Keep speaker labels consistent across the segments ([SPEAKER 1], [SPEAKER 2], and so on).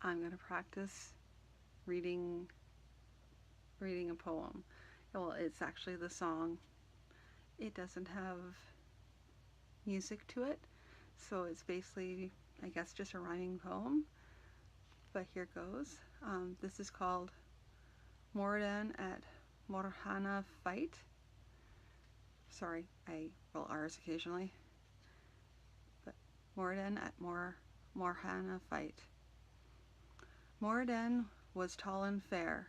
[SPEAKER 1] I'm going to practice reading a poem. Well, it's actually the song. It doesn't have music to it, so it's basically, I guess, just a rhyming poem. But here goes. This is called Moradin at Morhana Fight. Sorry, I roll R's occasionally. But Moradin at Morhana Fight. Moradin was tall and fair.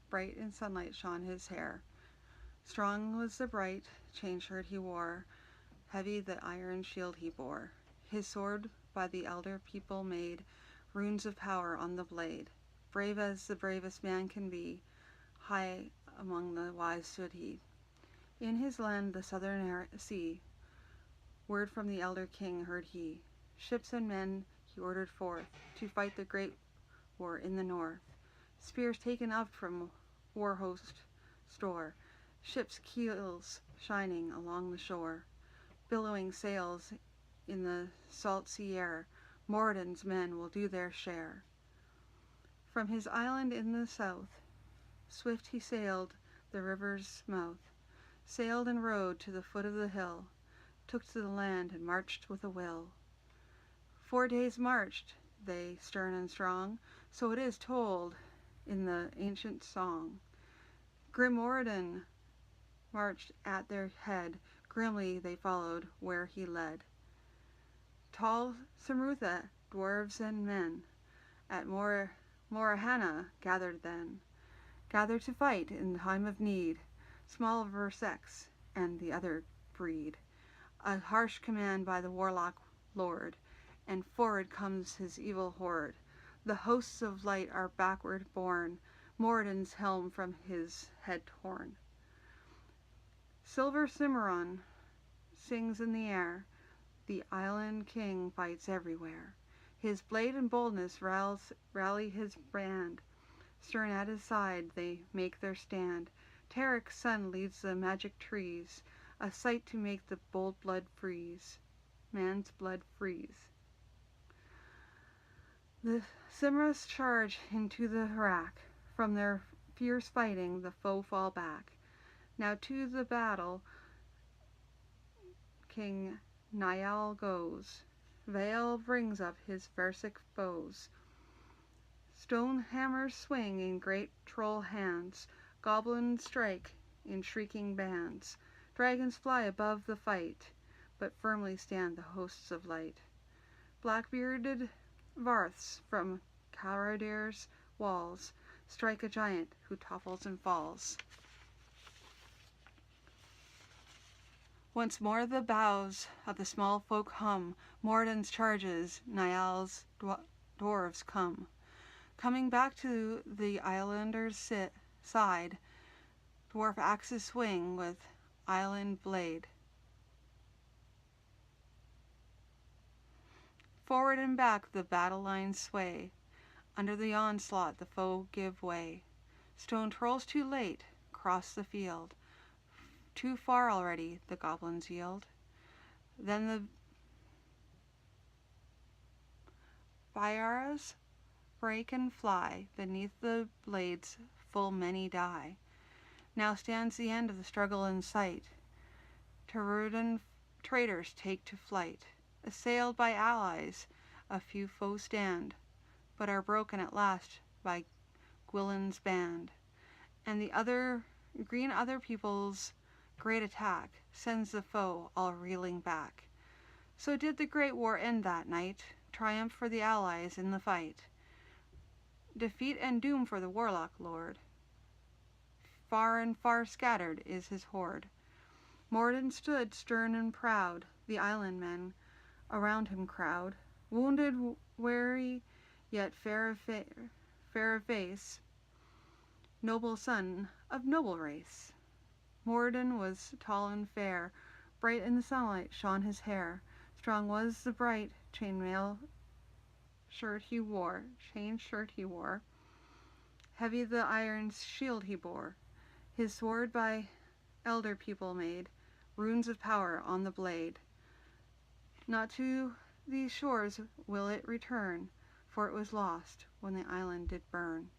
[SPEAKER 1] Bright in sunlight shone his hair. Strong was the bright chain shirt he wore. Heavy the iron shield he bore. His sword by the elder people made, runes of power on the blade. Brave as the bravest man can be, high among the wise stood he. In his land, the southern sea, word from the elder king heard he. Ships and men he ordered forth to fight the great war in the north. Spears taken up from war host store, ships' keels shining along the shore, billowing sails in the salt sea air. Moradin's men will do their share. From his island in the south, swift he sailed the river's mouth, sailed and rode to the foot of the hill, took to the land and marched with a will. 4 days marched they, stern and strong, so it is told in the ancient song. Grim Moradin marched at their head, grimly they followed where he led. Tall Samrutha, dwarves and men, at Morahana gathered then, gathered to fight in time of need, small Versex and the other breed. A harsh command by the warlock lord, and forward comes his evil horde. The hosts of light are backward borne, Moradin's helm from his head torn. Silver Cimarron sings in the air, the island king fights everywhere. His blade and boldness rally his band, stern at his side they make their stand. Tarek's son leads the magic trees, a sight to make the bold blood freeze, man's blood freeze. The Cimras charge into the rack, from their fierce fighting the foe fall back. Now to the battle King Niall goes, Vale brings up his Versic bows. Stone hammers swing in great troll hands, goblins strike in shrieking bands. Dragons fly above the fight, but firmly stand the hosts of light. Black-bearded Varths from Caradir's walls strike a giant who topples and falls. Once more the bows of the small folk hum, Moradin's charges, Niall's dwarves come. Coming back to the islanders' side, dwarf axes swing with island blade. Forward and back the battle lines sway, under the onslaught the foe give way. Stone trolls too late cross the field, too far already the goblins yield. Then the Byaras break and fly, beneath the blades full many die. Now stands the end of the struggle in sight. Terudan traitors take to flight. Assailed by allies, a few foes stand, but are broken at last by Gwilyn's band. And the green other people's great attack sends the foe all reeling back. So did the great war end that night, triumph for the allies in the fight. Defeat and doom for the warlock lord. Far and far scattered is his horde. Moradin stood stern and proud, the island men around him crowd. Wounded, weary, yet fair of face, noble son of noble race. Moradin was tall and fair, bright in the sunlight shone his hair. Strong was the bright chain shirt he wore. Heavy the iron shield he bore. His sword by elder people made, runes of power on the blade. Not to these shores will it return, for it was lost when the island did burn.